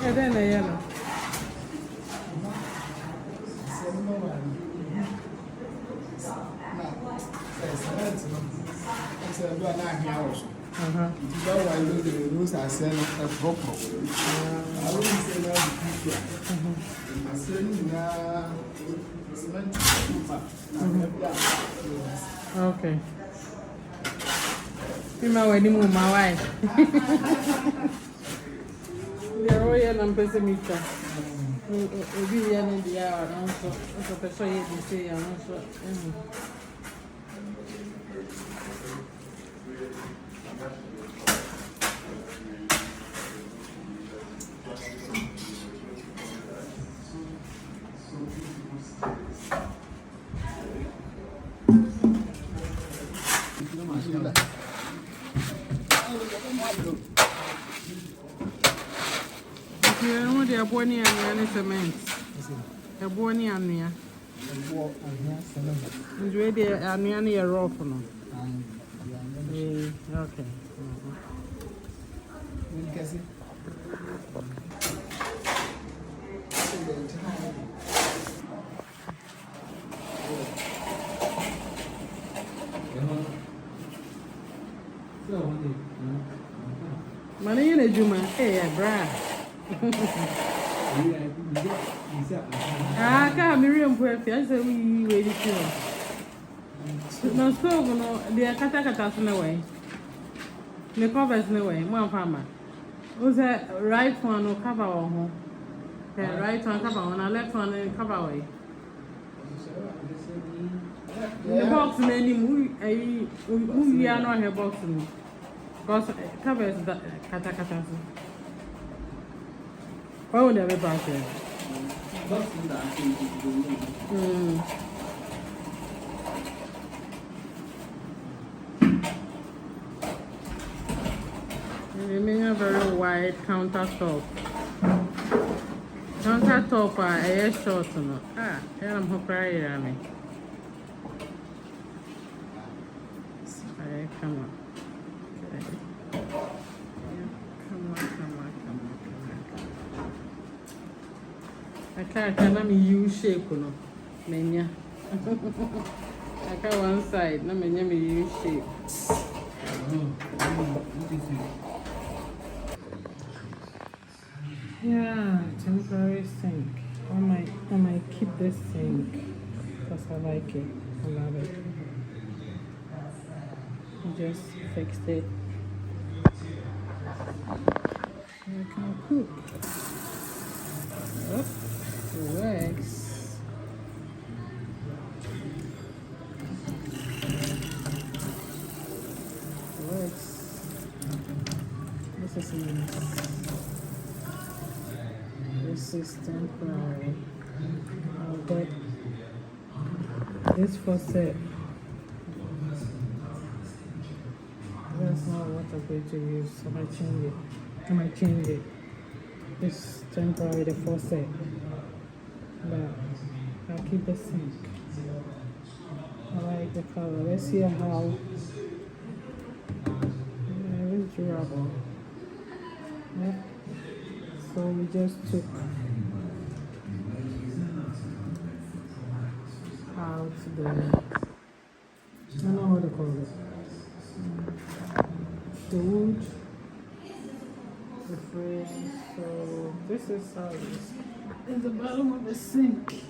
And then I yellow. Okay. You know when you move my wife. They're all young and pessimistic. We'll be young in the hour, and so persuade you to say, I'm not sure. A bonny and cement. A bonny and near. Is ready and near a rough. Okay. Money in a Juma, hey, Brad. Miriam Puerto, I said we ready to. No, so, no, they are catacats in a way. The covers in a way, one farmer. Was a right one or cover home? The right one cover on, a left one and cover away. The box name, we are not her box. Because covers the catacats. Why would I be back here? They may have a very wide countertop. Countertop, I am short. I'm hoping. Come on. I can't U shape, no. Mania. I got one side, no, mania U shape. Yeah, temporary sink. I might keep this sink because I like it. I love it. I just fixed it. I can cook. Yep. Works. This is nice. This is temporary. I'll get this faucet. That's not what I'm going to use. I might change it. It's temporary, the faucet. But I'll keep the sink. I like the color. Let's see how it's durable. So we just took out the, I don't know what to call it, the wood, the frame. So this is how it is. It's the bottom of the sink.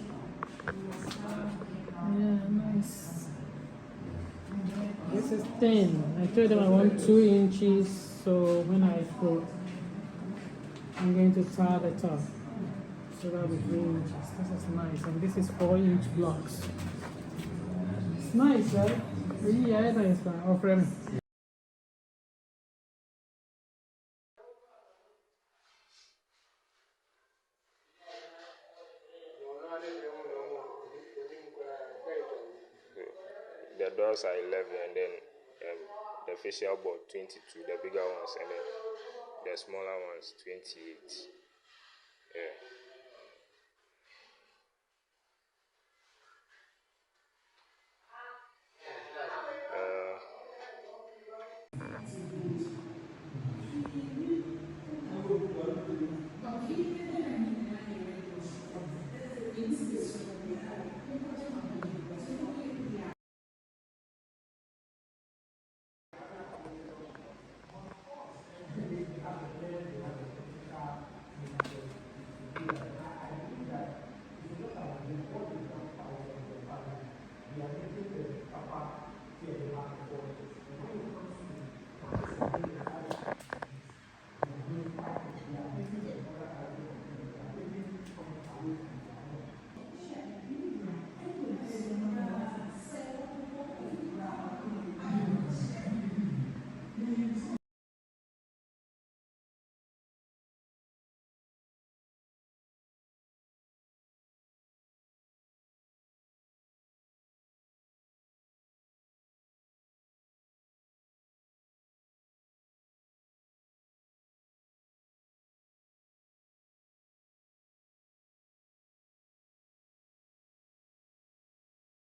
Yeah, nice. This is thin. I told them I want 2 inches, so when I put, I'm going to tar the top. So that will be 3 inches. This is nice. And this is 4-inch blocks. It's nice, right? Yeah, nice. Offer me. The doors are 11, and then the facial board 22, the bigger ones, and then the smaller ones 28. Yeah.